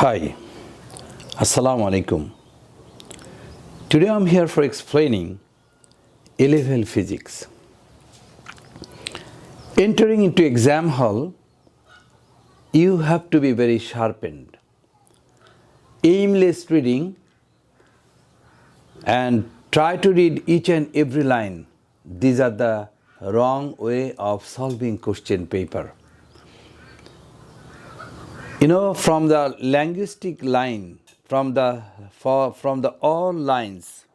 Hi, Assalamu alaikum. Today I'm here for explaining A-level physics. Entering into exam hall, you have to be very sharpened. Aimless reading and try to read each and every line. These are the wrong way of solving question paper. From the linguistic line, from the all lines,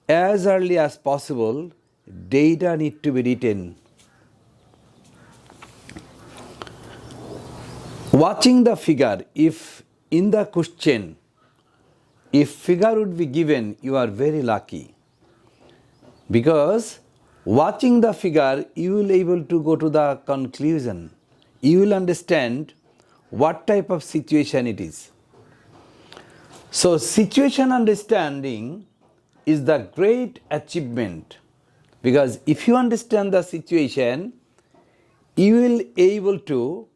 as early as possible, data need to be written. Watching the figure, if in the question, if figure would be given, you are very lucky. Because watching the figure, you will be able to go to the conclusion. You will understand what type of situation it is. So situation understanding is the great achievement, because if you understand the situation, you will be able to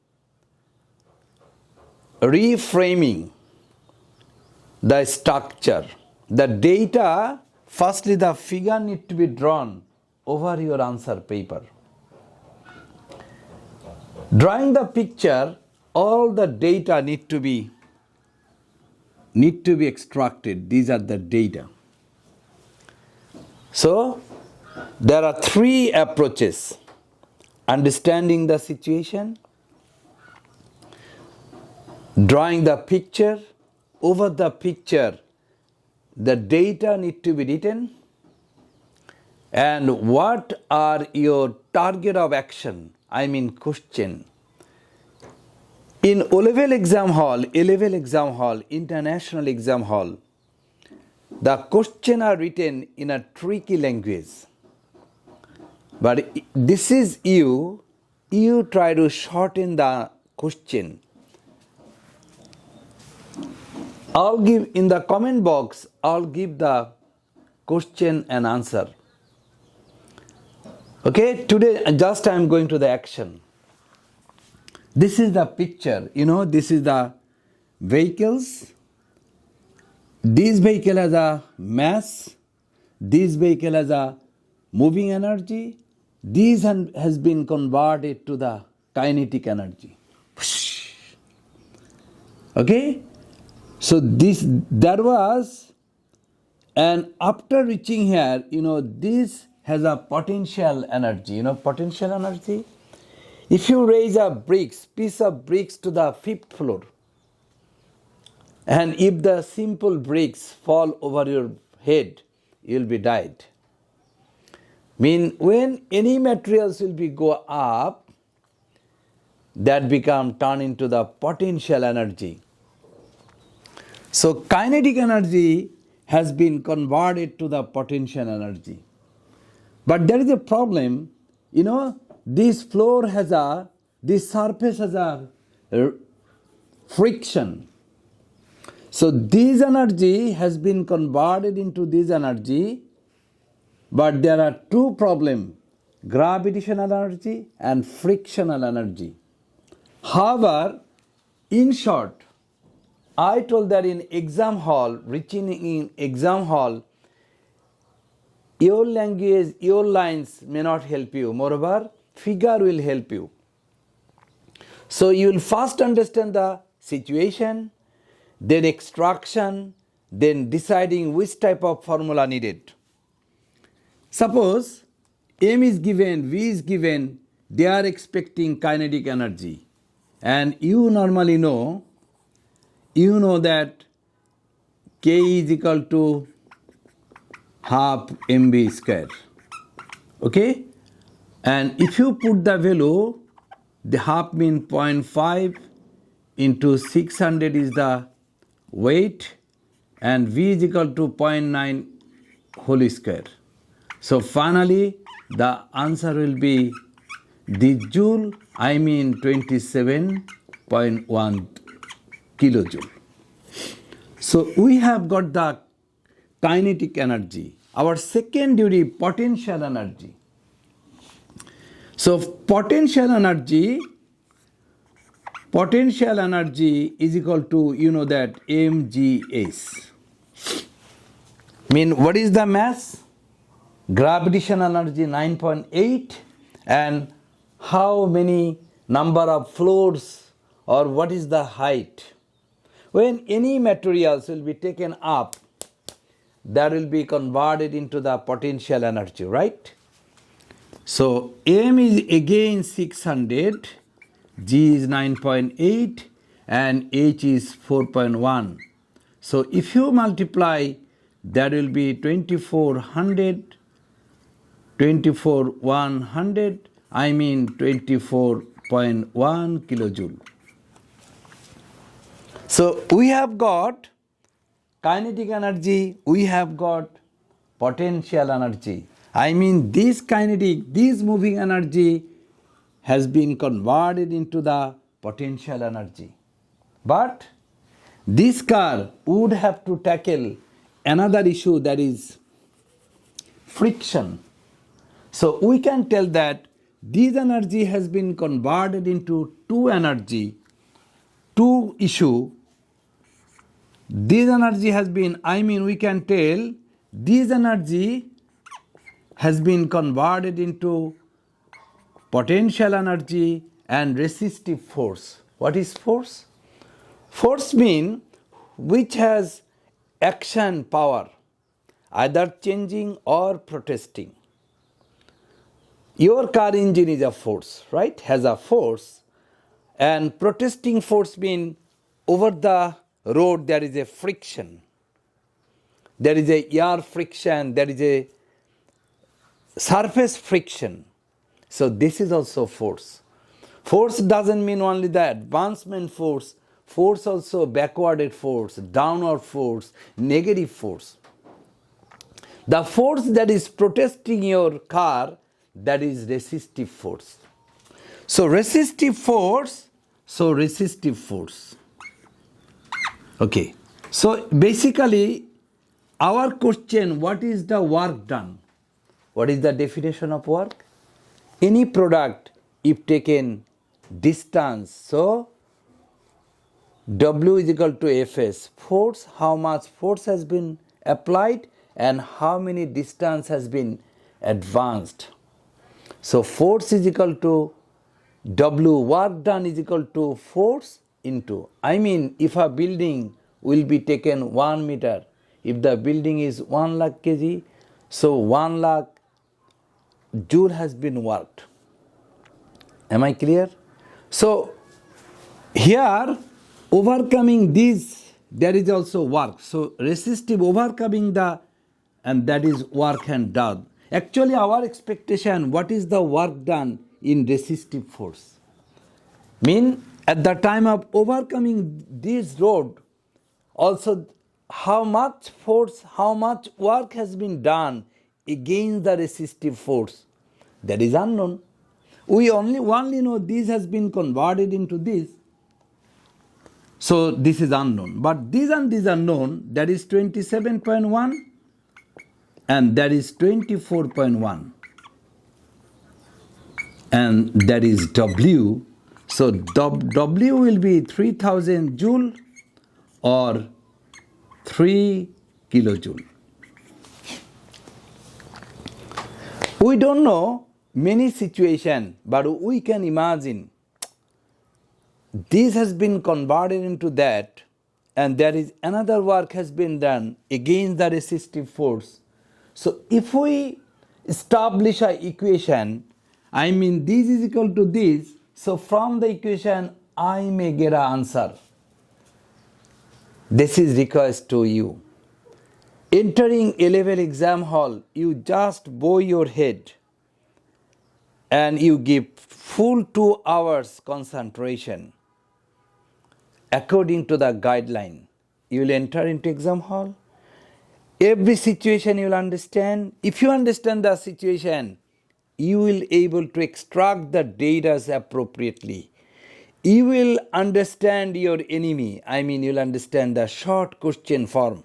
reframing the structure. The data, firstly the figure need to be drawn over your answer paper. Drawing the picture, all the data need to be extracted. These are the data. So there are three approaches: understanding the situation, drawing the picture, over the picture the data need to be written, and what are your target of action, question. In O-level exam hall, A-level exam hall, international exam hall, the questions are written in a tricky language. But this is you try to shorten the question. I'll give in the comment box, I'll give the question and answer. Okay, today just I am going to the action. This is the picture, this is the vehicles. This vehicle has a mass, this vehicle has a moving energy, this has been converted to the kinetic energy. Okay, so that was, and after reaching here, this has a potential energy, potential energy. If you raise a piece of bricks to the 5th floor, and if the simple bricks fall over your head, you will be died. When any materials will be go up, that turn into the potential energy. So kinetic energy has been converted to the potential energy. But there is a problem, this surface has a friction. So this energy has been converted into this energy, but there are two problems: gravitational energy and frictional energy. However, in short, I told that in exam hall, reaching in exam hall, your language, your lines may not help you. Moreover, figure will help you. So you will first understand the situation, then extraction, then deciding which type of formula needed. Suppose M is given, V is given, they are expecting kinetic energy. And you normally know, that K is equal to half mv square. Okay? And if you put the value, the half mean 0.5 into 600 is the weight, and V is equal to 0.9 whole square. So finally the answer will be the joule, 27.1 kilojoule. So we have got the kinetic energy. Our secondary potential energy. So potential energy Potential energy is equal to, you know that, mgs. Mean what is the mass? Gravitational energy 9.8, and how many number of floors, or what is the height? When any materials will be taken up, that will be converted into the potential energy, right? So m is again 600, g is 9.8, and h is 4.1. So if you multiply, that will be 2400, 100, I mean 24.1 kilojoule. So we have got kinetic energy, we have got potential energy. I mean this kinetic, this moving energy has been converted into the potential energy. But this car would have to tackle another issue, that is friction. So we can tell that this energy has been converted into two energy, two issue. This energy has been, I mean we can tell this energy has been converted into potential energy and resistive force. What is force? Force means which has action power, either changing or protesting. Your car engine is a force, right? Has a force. And protesting force means over the road there is a friction. There is a air friction, there is a surface friction. So this is also force. Force doesn't mean only the advancement force. Force also backwarded force, downward force, negative force. The force that is protesting your car, that is resistive force. So resistive force, Okay. So basically our question, what is the work done? What is the definition of work? Any product if taken distance, so W is equal to Fs, force, how much force has been applied and how many distance has been advanced. So force is equal to W, work done is equal to force into, I mean if a building will be taken 1 meter, if the building is 1 lakh kg, so 1 lakh joule has been worked. Am I clear? So here overcoming this, there is also work. So resistive overcoming the, and that is work and done. Actually our expectation, what is the work done in resistive force? Mean at the time of overcoming this road, also how much force, how much work has been done against the resistive force, that is unknown. We only know this has been converted into this. So this is unknown. But this and this are known, that is 27.1 and that is 24.1. And that is W. So W will be 3000 joule or 3 kilojoule. We don't know many situations, but we can imagine this has been converted into that, and there is another work has been done against the resistive force. So if we establish an equation, I mean this is equal to this, so from the equation I may get an answer. This is request to you. Entering A-level exam hall, you just bow your head and you give full 2 hours concentration. According to the guideline, you will enter into exam hall. Every situation you will understand. If you understand the situation, you will able to extract the data appropriately. You will understand your enemy. I mean, you will understand the short question form.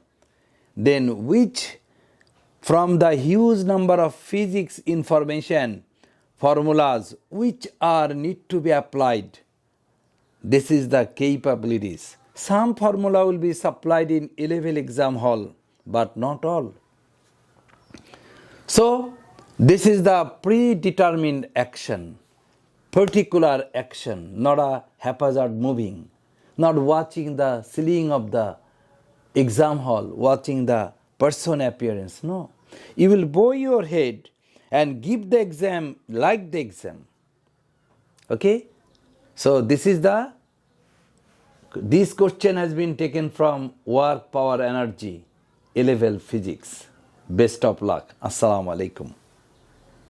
Then which from the huge number of physics information formulas which are need to be applied, This is the capabilities. Some formula will be supplied in A-level exam hall, but not all. So, this is the predetermined action, particular action, not a haphazard moving, not watching the ceiling of the exam hall, watching the person appearance. No. You will bow your head and give the exam like the exam. Okay? So, this question has been taken from Work, Power, Energy, A-level Physics. Best of luck. Assalamu alaikum.